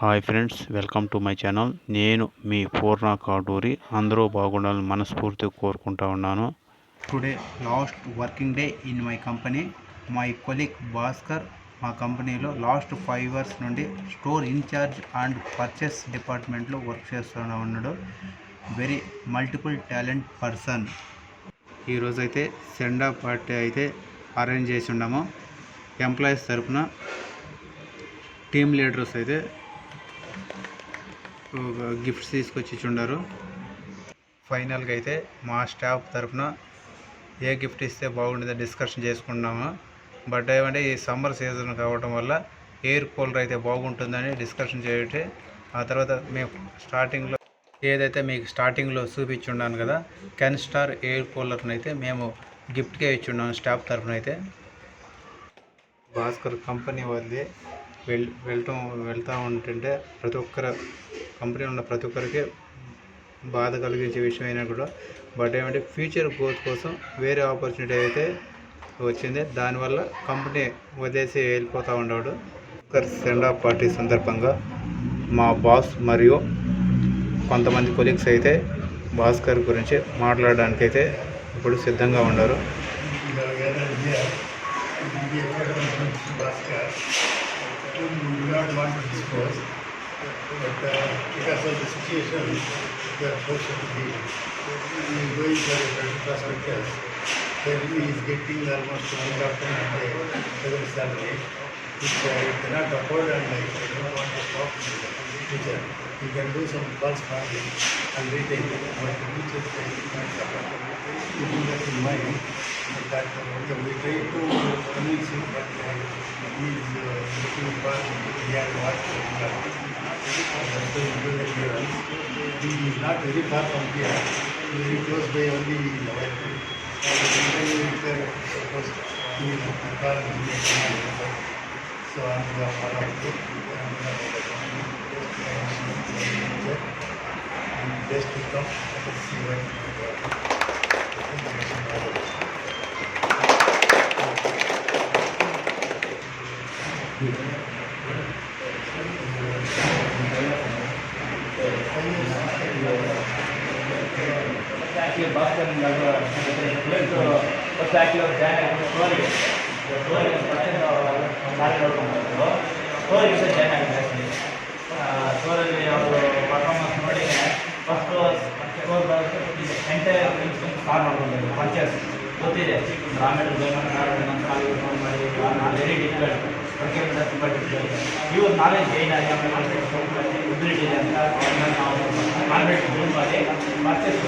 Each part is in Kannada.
Hi friends, welcome to my channel. నేను మీ పూర్ణ కాటూరి. అందరూ బాగుండాలని మనస్ఫూర్తిగా కోరుకుంటా ఉన్నాను. Today last working day in my company. My colleague Bhaskar మా కంపెనీలో లాస్ట్ 5 years నుండి స్టోర్ ఇన్ఛార్జ్ అండ్ పర్చేస్ డిపార్ట్మెంట్లో వర్క్ చేస్తూ ఉన్నాడు. Very multiple talent person. ఈరోజైతే సెండా పార్టీ అయితే అరేంజ్ చేసి ఉన్నాము. ఎంప్లాయీస్ తరఫున టీమ్ లీడర్స్ అయితే గిఫ్ట్స్ తీసుకొచ్చి ఇచ్చుండారు. ఫైనల్గా అయితే మా స్టాఫ్ తరఫున ఏ గిఫ్ట్ ఇస్తే బాగుంటుందో డిస్కషన్ చేసుకున్నాము. బట్ ఏమంటే ఈ సమ్మర్ సీజన్ కావడం వల్ల ఎయిర్ కూలర్ అయితే బాగుంటుందని డిస్కషన్ చేయటే, ఆ తర్వాత మేము స్టార్టింగ్లో ఏదైతే మీకు స్టార్టింగ్లో చూపించున్నాను కదా, కెన్స్టార్ ఎయిర్ కూలర్ని అయితే మేము గిఫ్ట్గా ఇచ్చున్నాము స్టాఫ్ తరఫున. అయితే భాస్కర్ కంపెనీ వాళ్ళే వెళ్తూ ఉంటుంటే ప్రతి ఒక్కరు కంపెనీలో ఉన్న ప్రతి ఒక్కరికి బాధ కలిగించే విషయం అయినా కూడా, బట్ ఏమంటే ఫ్యూచర్ గ్రోత్ కోసం వేరే ఆపర్చునిటీ అయితే వచ్చింది. దానివల్ల కంపెనీ వదిలేసి వెళ్ళిపోతూ ఉన్నాడు. సెండ్ ఆఫ్ పార్టీ సందర్భంగా మా బాస్ మరియు కొంతమంది కొలీగ్స్ అయితే భాస్కర్ గురించి మాట్లాడడానికి అయితే ఇప్పుడు సిద్ధంగా ఉన్నారు. We do not want to disclose, but because of the situation, we are forced to be going for a better prospectus. Then he is getting almost 1.5 salary, which he cannot afford, and I don't want to stop in the future. You can do some false marketing and retain it, but the future can support. Keeping that in mind, that we try to convince him, but he is looking for beyond what we are. That's why we do the clearance. He is not very far from here. He is very close by, only in the white. Suppose he is car so I'm the part of it. And best to come, let us see what actually Boston first actually story ಸ್ಟೋರಲ್ಲಿ ಅವರು ಪರ್ಫಾರ್ಮೆನ್ಸ್ ನೋಡಿ ಫಸ್ಟು ಎಂಟೈರ್ ಸ್ಟಾರ್ಟ್ ಮಾಡ್ಕೊಂಡಿದ್ದಾರೆ. ಪರ್ಚೇಸ್ ಗೊತ್ತಿದೆ, ರಾ ಮೆಟೀರಿಯಲ್ ಮಾಡಿ ವೆರಿ ಡಿಫಿಕಲ್ಟ್, ಪ್ರೊಕ್ಯೂರ್ಮೆಂಟ್ ತುಂಬ ಡಿಫಿಕಲ್ಟ್. ಇವ್ರ ನಾಲೆಜ್ ಗೈನ್ ಆಗಿ ಎಬಿಲಿಟಿ ಇದೆ ಅಂತ ನಾವು ಕಾನ್ಫಿಡೆಂಟ್ ಬಿಲ್ಡ್ ಮಾಡಿ ಪರ್ಚೇಸ್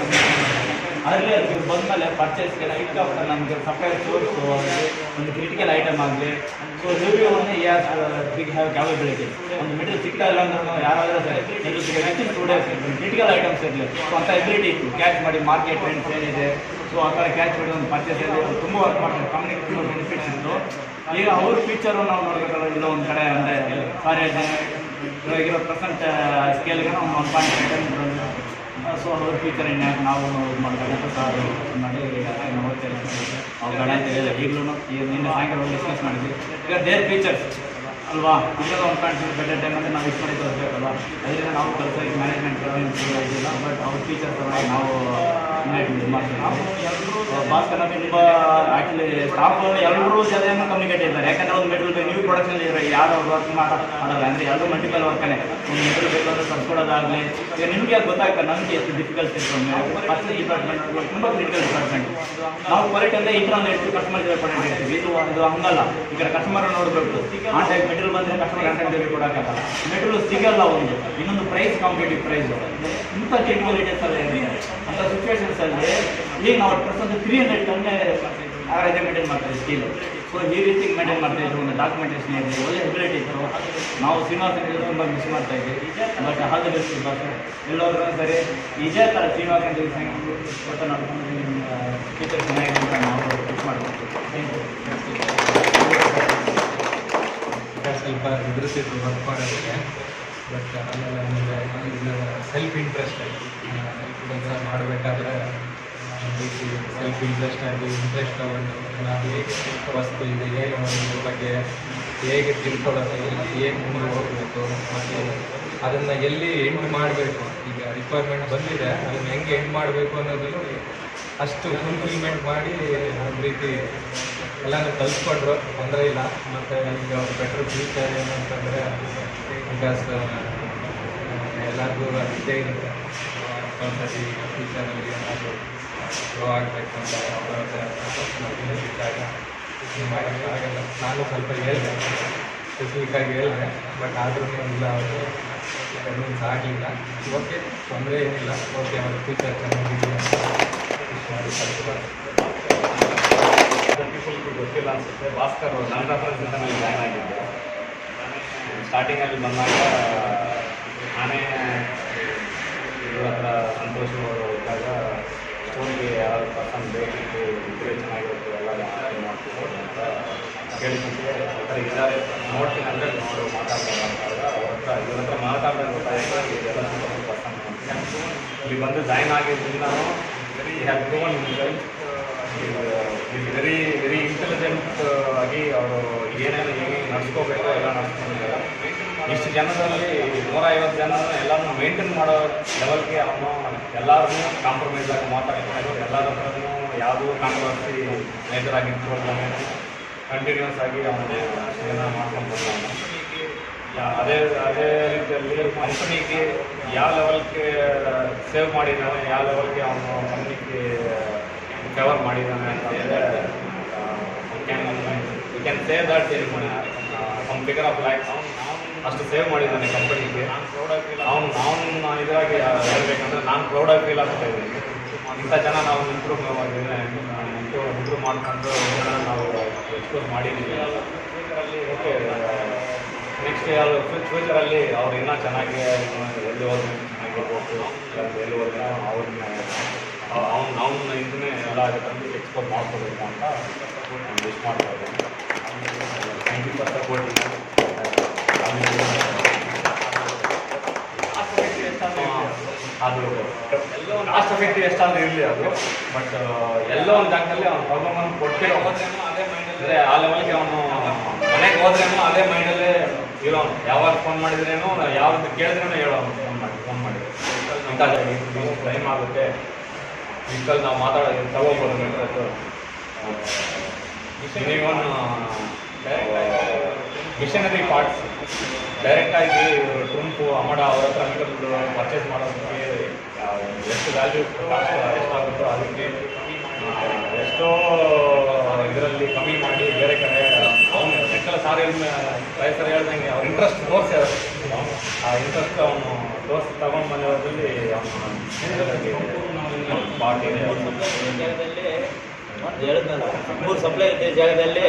ಅದರಲ್ಲಿ ಇವ್ರು ಬಂದಮೇಲೆ ಪರ್ಚೇಸ್ಗೆಲ್ಲ ಕ್ವಿಕ್ ಆಗ್ತಾರೆ. ನಮಗೆ ಸಪ್ಲೈ ಸೋರ್ಸು ಒಂದು ಕ್ರಿಟಿಕಲ್ ಐಟಮ್ ಆಗಲಿ, ಸೊ ರಿವ್ಯೂ ಒಂದು ಬಿಗ್ ಹ್ಯಾವ್ ಕ್ಯಾಪಬಿಲಿಟಿ. ಒಂದು ಮೆಟೀರಿಯಲ್ ಸಿಗ್ತಾ ಇಲ್ಲ ಅಂದ್ರೆ ಯಾರಾದರೂ ಸರಿ ವಿತಿನ್ 2 days ಕ್ರಿಟಿಕಲ್ ಐಟಮ್ಸ್ ಇರಲಿ, ಸೊ ಅಂಥ ಎಬಿಲಿಟಿ ಇತ್ತು. ಕ್ಯಾಚ್ ಮಾಡಿ ಮಾರ್ಕೆಟ್ ಟ್ರೆಂಡ್ಸ್ ಏನಿದೆ, ಸೊ ಆ ಥರ ಕ್ಯಾಚ್ ಮಾಡಿ ಒಂದು ಪರ್ಚೇಸಲ್ಲಿ ತುಂಬ ವರ್ಕ್ ಮಾಡ್ತಾರೆ. ಕಂಪ್ನಿಗೆ ತುಂಬ ಬೆನಿಫಿಟ್ಸ್ ಇತ್ತು. ಈಗ ಅವ್ರ ಫ್ಯೂಚರು ನಾವು ನೋಡಬೇಕಲ್ಲ, ಇಲ್ಲ ಒಂದು ಕಡೆ ಅಂದರೆ ಸಾರಿ ಇವಾಗಿರೋ ಪ್ರೆಸೆಂಟ್ ಸ್ಕೇಲ್ಗೆ ನಾವು 1.5 ಸೊ ಅವ್ರ ಫ್ಯೂಚರ್ ಇನ್ಯಾಕೆ ನಾವು ಇದು ಮಾಡಬೇಕಂತ ಸರ್ ಮಾಡಿ ನೋಡ್ತೇವೆ. ಅವ್ರ ಗಡ ಅಂತ ಹೇಳಿಲ್ಲ. ಈಗಲೂ ಈಗ ನಿನ್ನೆ ಸಾಯಂಕಾಲ ಡಿಸ್ಕಸ್ ಮಾಡಿದ್ವಿ. ಈಗ ದೇರ್ ಫೀಚರ್ಸ್ ಅಲ್ವಾ, ಅಂದರೆ 1.5 ಬೆಟರ್ ಟೈಮ್ ಅಂದರೆ ನಾವು ಇಷ್ಟು ಮಾಡಿ ತೋರಿಸ್ಬೇಕಲ್ವ. ಅದರಿಂದ ನಾವು ಕಲ್ಸೋಗಿ ಮ್ಯಾನೇಜ್ಮೆಂಟ್ ಇದಿಲ್ಲ, ಬಟ್ ಅವ್ರ ಫೀಚರ್ಸ್ ನಾವು ಇದು ಮಾಡ್ತೀವಿ. ಭಾಸ್ಕರ್ ತುಂಬ ಆ್ಯಕ್ಚುಲಿ ಸ್ಟಾಫ್ ಎಲ್ಲರೂ ಜೊತೆಯನ್ನು ಕಮ್ಯುನಿಕೇಟ್ ಇದ್ದಾರೆ. ಯಾಕಂದರೆ ಒಂದು ಮೆಟೀರಿಯಲ್ ನ್ಯೂ ಪ್ರೊಡಕ್ಷನ್ ಇದ್ದಾರೆ, ಯಾರು ವರ್ಕ್ ಮಾಡೋಲ್ಲ ಅಂದರೆ ಎಲ್ಲರೂ ಮಲ್ಟಿಪಲ್ ವರ್ಕನೇ. ಒಂದು ಮೆಟೀರಿಯಲ್ ಬೇಕಾದ್ರೆ ತರಿಸ್ಕೊಡೋದಾಗಲಿ, ಈಗ ನಿಮಗೆ ಅದು ಗೊತ್ತಾಗ್ತದೆ ನನಗೆ ಎಷ್ಟು ಡಿಫಿಕಲ್ಟ್ ಇತ್ತು. ಪರ್ಚೇಸ್ ಡಿಪಾರ್ಟ್ಮೆಂಟ್ ತುಂಬ ಕ್ರಿಟಿಕಲ್ ಡಿಪಾರ್ಟ್ಮೆಂಟ್. ನಾವು ಕ್ವಾಲಿಟಿ ಅಂದರೆ ಇಂಟರ್ನಲ್ ಇರ್ತೀವಿ, ಕಸ್ಟಮರ್ ಡಿಪಾರ್ಟ್ಮೆಂಟ್ ಇರ್ತೀವಿ. ಇದು ಹಂಗಲ್ಲ. ಈ ಕಡೆ ಕಸ್ಟಮರ್ ನೋಡಬೇಕು, ಆ ಟೈಪ್ ಮೆಟೀರಿಯಲ್ ಬಂದರೆ ಕಸ್ಟಮರ್ ಕಾಂಟ್ಯಾಕ್ಟ್ ಡೆಲಿವರಿ ಕೊಡೋಕ್ಕಾಗಲ್ಲ. ಮೆಟೀರಿಯಲ್ ಸಿಗಲ್ಲ, ಒಂದು ಇನ್ನೊಂದು ಪ್ರೈಸ್ ಕಾಂಪಿಟೇಟಿವ್ ಪ್ರೈಸು. ಇಂಥ ಕ್ರಿಟಿಕಲಿಟೀಸಲ್ಲಿ ಅಂಥ ಸಿಚುವೇಷನ್ಸಲ್ಲಿ ಈಗ ನಾವು ಪ್ರೆಸೆಂಟ್ 300 ಟನ್ ಅವರೇಜ್ ಮೇಂಟೈನ್ ಮಾಡ್ತೀವಿ ಸ್ಟೀಲು. ಸೊ ಈ ರೀತಿ ಮೇಂಟೈನ್ ಮಾಡ್ತಾಯಿದ್ರು. ಒಂದು ಡಾಕ್ಯುಮೆಂಟೇಷನ್ ಇದೆ, ಒಳ್ಳೆ ಎಬಿಲಿಟಿ ಇತ್ತು. ನಾವು ಶ್ರೀನಿವಾಸ ತುಂಬ ಮಿಸ್ ಮಾಡ್ತಾಯಿದ್ವಿ, ಬಟ್ ಅದು ಬೆಸ್ಟ್ ಬಸ್ ಎಲ್ಲೋದ್ರೂ ಸರಿ ಇದೇ ಥರ ಶ್ರೀನಿವಾಸ ಗೊತ್ತ ನೋಡ್ಕೊಂಡು ಫ್ಯೂಚರ್ ಚೆನ್ನಾಗಿದೆ ಅಂತ ನಾವು ಫಿಕ್ಸ್ ಮಾಡ್ಬೋದು. ಸ್ವಲ್ಪ ಎದುರಿಸಿದ್ರು ವರ್ಕ್ ಮಾಡೋದಕ್ಕೆ, ಬಟ್ ಆಮೇಲೆ ನಮಗೆ ಸೆಲ್ಫ್ ಇಂಟ್ರೆಸ್ಟ್ ಆಯಿತು. ಕೆಲಸ ಮಾಡಬೇಕಾದ್ರೆ ಸೆಲ್ಫ್ ಇಂಟ್ರೆಸ್ಟ್ ತಗೊಂಡು ನಾವು ಹೇಗೆ ವಸ್ತು ಇದೆ, ಹೇಗೆ ಅದ್ರ ಬಗ್ಗೆ ಹೇಗೆ ತಿಳ್ಕೊಳ್ಳೋದು, ಹೇಗೆ ಮುಂದೆ ಹೋಗಬೇಕು, ಮತ್ತು ಅದನ್ನು ಎಲ್ಲಿ ಎಂಡ್ ಮಾಡಬೇಕು, ಈಗ ರಿಕ್ವೈರ್ಮೆಂಟ್ ಬಂದಿದೆ ಅದನ್ನು ಹೆಂಗೆ ಎಂಡ್ ಮಾಡಬೇಕು ಅನ್ನೋದನ್ನು ಅಷ್ಟು ಫುಲ್ಫಿಲ್ಮೆಂಟ್ ಮಾಡಿ ಒಂದು ರೀತಿ ಎಲ್ಲನೂ ಕಲಿಸ್ಕೊಂಡ್ರು, ತೊಂದರೆ ಇಲ್ಲ. ಮತ್ತು ಈಗ ಬೆಟ್ರ್ ಫ್ಯೂಚರ್ ಏನಂತಂದರೆ ಬಿಕಾಸ್ ಎಲ್ಲರಿಗೂ ಇದ್ದೇ ಇರುತ್ತೆ, ಒಂದ್ಸತಿ ಫ್ಯೂಚರಲ್ಲಿ ಏನಾದರೂ ಗ್ರೋ ಆಗಬೇಕು ಅಂತ ಮಾಡೋಕ್ಕಾಗಲ್ಲ. ನಾನು ಸ್ವಲ್ಪ ಹೇಳಿದೆ, ಸ್ಪೆಸಿಫಿಕ್ಕಾಗಿ ಹೇಳಿದೆ, ಬಟ್ ಆದ್ರೂ ಇಲ್ಲ ಅವರು ಕನ್ವಿನ್ಸ್ ಆಗಲಿಲ್ಲ. ಓಕೆ, ತೊಂದರೆ ಏನಿಲ್ಲ, ಓಕೆ ಅವ್ರ ಫ್ಯೂಚರ್ ಚೆನ್ನಾಗಿದೆಯಾ ಮಾಡಿ ಕಲಿಸ್ತಾರೆ. ಪೀಪಲ್ಗೆ ಗೊತ್ತಿಲ್ಲ ಅನಿಸುತ್ತೆ. ಭಾಸ್ಕರ್ ನನ್ನ ರೆಫರೆನ್ಸಿಂದ ನಾನು ಜಾಯ್ನ್ ಆಗಿದ್ದೆ. ಸ್ಟಾರ್ಟಿಂಗಲ್ಲಿ ಬಂದಾಗ ನಾನೇ ಇವ್ರ ಹತ್ರ ಸಂತೋಷ್ ಅವರು ಇದ್ದಾಗ ಸ್ಟೋರಿಗೆ ಯಾರು ಪರ್ಸನ್ ಬೇಕಿತ್ತು, ಇದ್ರೆ ಚೆನ್ನಾಗಿರುತ್ತೆ, ಎಲ್ಲ ಮಾಡ್ತಿದ್ರು ಅಂತ ಕೇಳಿದ್ದಕ್ಕೆ ಆ ಥರ ಇದ್ದಾರೆ ನೋಡ್ತೀನಿ ಅಂದರೆ ನೋಡು ಮಾತಾಡ್ತಾರೆ ಅಂತಾಗ ಇವ್ರ ಹತ್ರ ಮಾತಾಡಿದ್ರೆ ಗೊತ್ತಾಯಿತು ಇದೆಲ್ಲ ಪರ್ಸನ್ ಇಲ್ಲಿ ಬಂದು ಜಾಯ್ನ್ ಆಗಿದ್ದರಿಂದ ನಾನು have proven very very intelligent ಆಗಿ ಅವರು ಏನೇನು ಹೇಗೆ ನಡ್ಸ್ಕೋಬೇಕು ಎಲ್ಲ ನಡ್ಸ್ಕೊಂಡಿದ್ದಾರೆ. ಇಷ್ಟು ಜನರಲ್ಲಿ 150 ಜನ ಎಲ್ಲರನ್ನೂ ಮೇಂಟೈನ್ ಮಾಡೋ ಲೆವೆಲ್ಗೆ ಅವನು ಎಲ್ಲರನ್ನೂ ಕಾಂಪ್ರಮೈಸ್ ಆಗಿ ಮಾತಾಡ್ಕೊಂಡು ಎಲ್ಲರ ಹತ್ರನೂ ಯಾವುದೂ ಕಾಂಟ್ರವರ್ಸಿ ಮೇಜರ್ ಆಗಿ ಇಟ್ಕೊಳ್ತಾನೆ, ಕಂಟಿನ್ಯೂಸ್ ಆಗಿ ಅವನು ಏನೋ ಮಾಡ್ಕೊಂಡು ಬಂದವನು. ಅದೇ ರೀತಿಯಲ್ಲಿ ಕಂಪ್ನಿಗೆ ಯಾವ ಲೆವೆಲ್ಗೆ ಸೇವ್ ಮಾಡಿದ್ದಾನೆ, ಯಾವ ಲೆವೆಲ್ಗೆ ಅವನು ಕಂಪ್ನಿಗೆ ಫೇವರ್ ಮಾಡಿದ್ದಾನೆ ಅಂತಂದರೆ you can save that sum figure of life ಅಷ್ಟು ಸೇವ್ ಮಾಡಿದ್ದಾನೆ ಕಂಪನಿಗೆ. ಅವನು ಇದಾಗಿ ಹೇಳ್ಬೇಕಂದ್ರೆ ನಾನು ಪ್ರೌಡಾಗಿ ಫೀಲ್ ಆಗ್ತಾ ಇದ್ದೀನಿ. ಇಂಥ ಜನ ನಾವು ಇಂಪ್ರೂವ್ ಮಾಡ್ಕೊಂಡು ನಾವು ಎಕ್ಸ್ಪ್ಲೋರ್ ಮಾಡಿದ್ದೀವಿ. ಓಕೆ, ನೆಕ್ಸ್ಟ್ ಯಾವುದು ಫ್ಯೂಚರಲ್ಲಿ ಅವ್ರು ಇನ್ನೂ ಚೆನ್ನಾಗಿ ಎಲ್ಲಿ ಹೋದ್ರೆ ಚೆನ್ನಾಗಿರ್ಬೇಕು, ಎಲ್ಲಿ ಹೋದ್ರೆ ಅವ್ರನ್ನ ಅವನ್ನ ಇದನ್ನೇ ಎಲ್ಲ ತಂದು ಎಕ್ಸ್ಪೋರ್ಟ್ ಮಾಡ್ಕೋಬೇಕು ಅಂತ ನಾನು ವಿಶ್ ಮಾಡ್ತಾ ಇದ್ದೀನಿ. Thank you for supporting. ಅದು ಕಾಸ್ಟ್ ಎಫೆಕ್ಟಿವ್ ಎಷ್ಟಾದರೂ ಇರಲಿ ಅದು, ಬಟ್ ಎಲ್ಲೋ ಒಂದು ಜಾಗದಲ್ಲಿ ಅವ್ನು ಪರ್ಫಾರ್ಮೆನ್ಸ್ ಕೊಟ್ಟಿರೋ ಅಂದರೆ ಆ ಲೆವೆಲ್ಗೆ ಅವನು ಮನೆಗೆ ಹೋದ್ರೇನೋ ಅದೇ ಮೈಂಡಲ್ಲೇ ಇರೋನು. ಯಾವಾಗ ಫೋನ್ ಮಾಡಿದ್ರೇನೋ ಯಾವ್ದು ಕೇಳಿದ್ರೇನೋ ಹೇಳೋನು, ಫೋನ್ ಮಾಡಿ ಇಂಥ ಟೈಮ್ ಆಗುತ್ತೆ, ವಿಕಲ್ ನಾವು ಮಾತಾಡೋದು ತಗೋಬೋದು ಮೆಟ್ರದ್ದು ಇವನ್ ಮಿಷನರಿ ಪಾರ್ಟ್ಸ್ ಡೈರೆಕ್ಟಾಗಿ ಟ್ರಂಪು ಅಮಡ ಅವ್ರ ಹತ್ರ ಮೀಟರ್ಗಳು ಪರ್ಚೇಸ್ ಮಾಡೋದಕ್ಕೆ ಎಷ್ಟು ವ್ಯಾಲ್ಯೂ ಕಾಸ್ಟ್ ಎಷ್ಟಾಗುತ್ತೋ ಅದಕ್ಕೆ ಎಷ್ಟೋ ಇದರಲ್ಲಿ ಕಮ್ಮಿ ಮಾಡಿ ಬೇರೆ ಕಡೆ ಅವನು ಎಷ್ಟೆಲ್ಲ ಸಾರಿ ರೈತರು ಹೇಳ್ದಂಗೆ ಅವ್ರ ಇಂಟ್ರೆಸ್ಟ್ ತೋರಿಸ್ಯಾರ, ಆ ಇಂಟ್ರೆಸ್ಟ್ ಅವನು ತೋರಿಸಿ ತಗೊಂಡು ಬಂದಿರೋದ್ರಲ್ಲಿ ಅವನು ಪಾರ್ಟಿ ಹೇಳಿದ್ನಲ್ಲ, 3 ಸಪ್ಲೈ ಇದ್ದ ಜಾಗದಲ್ಲಿ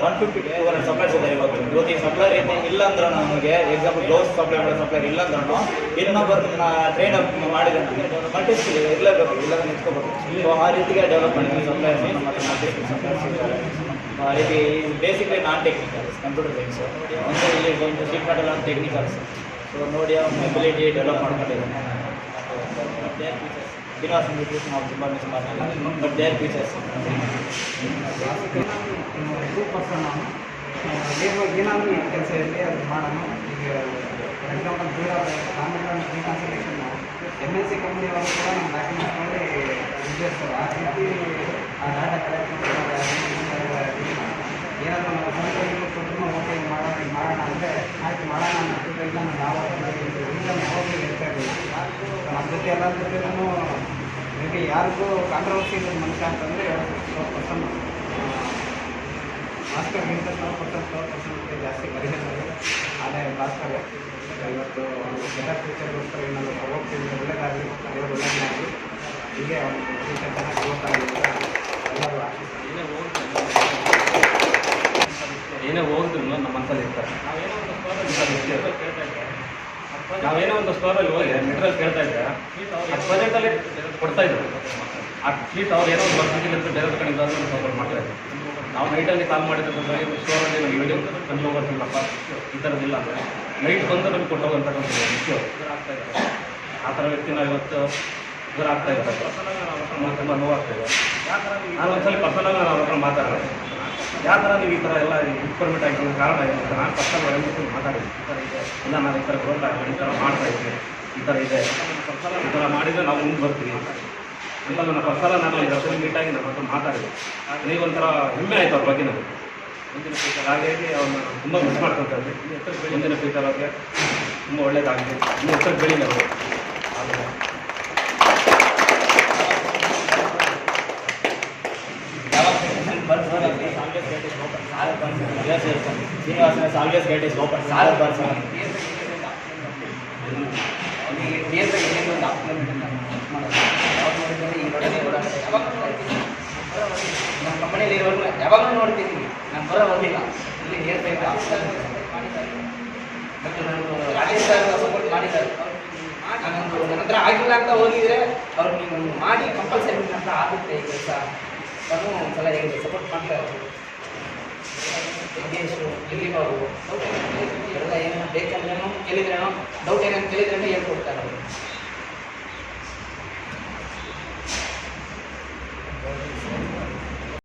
150 to 200 ಸಪ್ಲೈಸ್ ಇದೆ. ಇವತ್ತು ಈ ಸಪ್ಲೈರ್ ಇಲ್ಲ ಅಂದ್ರೆ ನಮಗೆ ಎಕ್ಸಾಂಪಲ್ ಗ್ಲೌಸ್ ಸಪ್ಲೈ ಮಾಡೋ ಸಪ್ಲೈರ್ ಇಲ್ಲ ಅಂದ್ರೂ ಇನ್ನೊಬ್ಬರನ್ನ ಟ್ರೈನ್ ಅಪ್ ಮಾಡಿದ ಮಲ್ಟಿ ಸ್ಕಿಲ್ ಇರಲೇಬೇಕು, ಇಲ್ಲ ನಿಂತ್ಕೋಬೇಕು. ಸೊ ಆ ರೀತಿಗೆ ಡೆವಲಪ್ ಮಾಡಿದ್ದೀವಿ ಸಪ್ಲೈರ್ಸ್. ನಮ್ಮ ಹತ್ರ ಮಲ್ಟಿ ಸ್ಕಿಲ್ ಸಪ್ಲೈರ್ಸ್ ಇದ್ದಾರೆ. ಇದು ಬೇಸಿಕ್ಲಿ ನಾನ್ ಟೆಕ್ನಿಕಲ್ಸ್, ಕಂಪ್ಯೂಟರ್ ಸೈನ್ಸ್. ಅಂದರೆ ಇಲ್ಲಿ ಒಂದು ಶೀಟ್ ಮೆಟಲ್ ಅಂತ ಟೆಕ್ನಿಕಲ್ಸ್. ಸೊ ನೋಡಿ ಅವ್ನ ಎಬಿಲಿಟಿ ಡೆವಲಪ್ ಮಾಡ್ಕೊಂಡಿದ್ದಾನೆ. ಶ್ರೀನಿವಾಸ ನಾವು ತುಂಬ ಮಿಸ್ ಮಾಡ್ತೀವಿ, ಬಟ್ ದೇರ್ ಫೀಚರ್ಸ್ 2% ನಾನು ಏನಾದರೂ ಕೆಲಸ ಇರಲಿ ಅದು ಮಾಡೋಣ. ಈಗ ಫಾರ್ ಎಕ್ಸಾಂಪಲ್ ದೂರ ಕಾಂಟ್ರಾಕ್ಟ್ ರೀಕನ್ಸಿಲೇಷನ್ MNC ಕಂಪ್ನಿ ಅವರು ಕೂಡ ನಮ್ಮ ಡಾಕ್ಯುಮೆಂಟ್ಸ್ ಮಾಡಿ ವಿಜಯಿಸ್ತಾರೆ. ಆ ರೀತಿ ಆ ಡಾಟಾ ಕಲೆಕ್ಟ್ ಏನಾದರೂ ನಾವು ಸಂಸ್ಥೆಗಳು ಕೊಟ್ಟರು ಓಕೆ ಮಾಡೋಣ ಅಂದರೆ ಆಯ್ತು ಮಾಡೋಣ ಅನ್ನೋದು ಇಲ್ಲ. ನಾವು ಯಾವಾಗ ಯಾವಾಗಲೂ ಹೇಳ್ತಾ ಇದ್ದೀವಿ ನಮ್ಮ ಜೊತೆ ಎಲ್ಲರ ಜೊತೆನೂ ಮೇಬಿ ಯಾರಿಗೂ ಕಾಂಟ್ರವರ್ಸಿ ಇರೋದು ಮನುಷ್ಯ ಅಂತಂದರೆ 12% ಭಾಸ್ಕರ್ಗಿಂತ 12% ಜಾಸ್ತಿ ಪರಿಹಾರ ಅದೇ ಭಾಸ್ಕರ್ ಇವತ್ತು ಒಂದು ಬೆಟರ್ ಫ್ಯೂಚರ್ಗೋಸ್ಕರ ಏನಾದರೂ ಹೋಗ್ತೀವಿ, ಒಳ್ಳೆಯದಾಗಲಿ, ದೇವರು ಒಳ್ಳೆಯದಾಗಲಿ, ಹೀಗೆ ಒಂದು ಫ್ಯೂಚರ್ ಚೆನ್ನಾಗಿ ಗ್ರೋತ್ ಆಗಲಿ ಅಂತ ಎಲ್ಲರೂ ಆಶಿಸ್ತಾರೆ. ಏನೇ ಹೋಗಿದ್ರು ನಮ್ಮ ಮನಸ್ಸಲ್ಲಿ ಇರ್ತಾರೆ. ನಾವೇನೋ ಒಂದು ಸ್ಟೋರಲ್ಲಿ ಹೋಗಿ ಮೆಟೀರಿಯಲ್ ಕೇಳ್ತಾ ಇದ್ದೆ, ಆ ಪ್ರಾಜೆಕ್ಟಲ್ಲಿ ಕೊಡ್ತಾ ಇದ್ರು. ಅಟ್ಲೀಸ್ಟ್ ಅವ್ರು ಏನೋ ಒಂದು ಬರ್ತಿಲ್ಲ ಅಂತ ಬೇರೆ ಕಡೆಯಿಂದ ಸಪೋರ್ಟ್ ಮಾಡ್ತಾ ಇದ್ರು. ನಾವು ನೈಟಲ್ಲಿ ಕಾಲ್ ಮಾಡಿದ್ರೆ ಸ್ಟೋರಲ್ಲಿ ನಮಗೆ ವಿಡಿಯೋ ತಂದು ಹೋಗ್ತಿಲ್ಲಪ್ಪ ಈ ಥರದ್ದಿಲ್ಲ ಅಂದರೆ ನೈಟ್ ಬಂದು ನಮಗೆ ಕೊಟ್ಟು ಹೋಗೋಂಥಕ್ಕಂಥ ವ್ಯಕ್ತಿ ಆಗ್ತಾ ಇದ್ದಾರೆ. ಆ ಥರ ವ್ಯಕ್ತಿ ನಾವು ಇವತ್ತು ದೂರ ಆಗ್ತಾ ಇದ್ದಾರೆ. ತುಂಬ ನೋವಾಗ್ತಾಯಿದೆ. ನಾನು ಒಂದ್ಸಲ ಪರ್ಸನಲ್ ನಾವು ಹತ್ರ ಮಾತಾಡಿದೆ. ಯಾವ ಥರ ನೀವು ಈ ಥರ ಎಲ್ಲ ಪರ್ಮಿಟ್ ಆಗಿದ್ದೀನಿ ಕಾರಣ ಇದೆ ಅಂತ ನಾನು ಕಸ್ಟಮರ್ ಹೇಳ್ಬಿಟ್ಟು ಮಾತಾಡಿದ್ದೀನಿ. ಈ ಥರ ಇದೆ, ಇಲ್ಲ ನಾನು ಈ ಥರ ಗ್ರೋತ್ ಆಗ್ತೀನಿ, ಈ ಥರ ಮಾಡ್ತಾ ಇದ್ದೀನಿ, ಈ ಥರ ಇದೆ, ಈ ಥರ ಮಾಡಿದರೆ ನಾವು ಮುಂದೆ ಬರ್ತೀವಿ ಅಂತ ನನ್ನ ಫಸ್ಟಲ್ಲ ನಾನು ಈ ವರ್ಷದಲ್ಲಿ ಮೀಟಾಗಿ ನನ್ನ ಹತ್ರ ಮಾತಾಡಿದೆ. ನನಗೊಂಥರ ಹೆಮ್ಮೆ ಆಯಿತು ಅವ್ರ ಬಗ್ಗೆ ನನಗೆ ಮುಂದಿನ ಫ್ಯೂಚರ್. ಹಾಗಾಗಿ ಅವ್ರನ್ನ ತುಂಬ ಮಿಸ್ ಮಾಡ್ಕೊತಾ ಇದ್ದೆ. ಮುಂದಿನ ಫ್ಯೂಚರ್ ಅವ್ರಿಗೆ ತುಂಬ ಒಳ್ಳೇದಾಗಿದೆ, ಇನ್ನೂ ಹೆಚ್ಚಾಗಿ ಬೆಳೀಲಿ ಅವರು. ಆದರೆ Srinivasa always gate is open. ಸಾಲರ್ ಬರ್ಸನ್ ನಮ್ಮ ಕಂಪನಿಯಲ್ಲಿ ಇರೋರು ಯಾವಾಗಲೂ ನೋಡ್ತೀನಿ, ನಾನು ಬರೋ ಹೋಗಿಲ್ಲ ಇಲ್ಲಿ ನಿಯರ್ ಬೈ ಬಟ್ ನಾನು ರಾಜೇಶ್ ಸರ್ ಸಪೋರ್ಟ್ ಮಾಡಿದ್ದಾರೆ. ನಾನೊಂದು ನನ್ನ ಹತ್ರ ಆಗಿಲ್ಲ ಅಂತ ಹೋಗಿದ್ರೆ ಅವ್ರು ನೀವು ಮಾಡಿ ಕಂಪಲ್ಸರಿ ಅಂತ ಆಗುತ್ತೆ ಈ ಕೆಲಸ ನಾನು ಒಂದ್ಸಲ ಹೇಗೆ ಸಪೋರ್ಟ್ ಮಾಡ್ತಾರೆ. ಯಜ್ಞೇಶು ಇಲ್ಲಿ ಬಾಬು ಎಲ್ಲ ಏನು ಬೇಕಂದ್ರೂ ಕೇಳಿದ್ರೇನೋ ಡೌಟ್ ಏನಂತ ಕೇಳಿದ್ರೇನೋ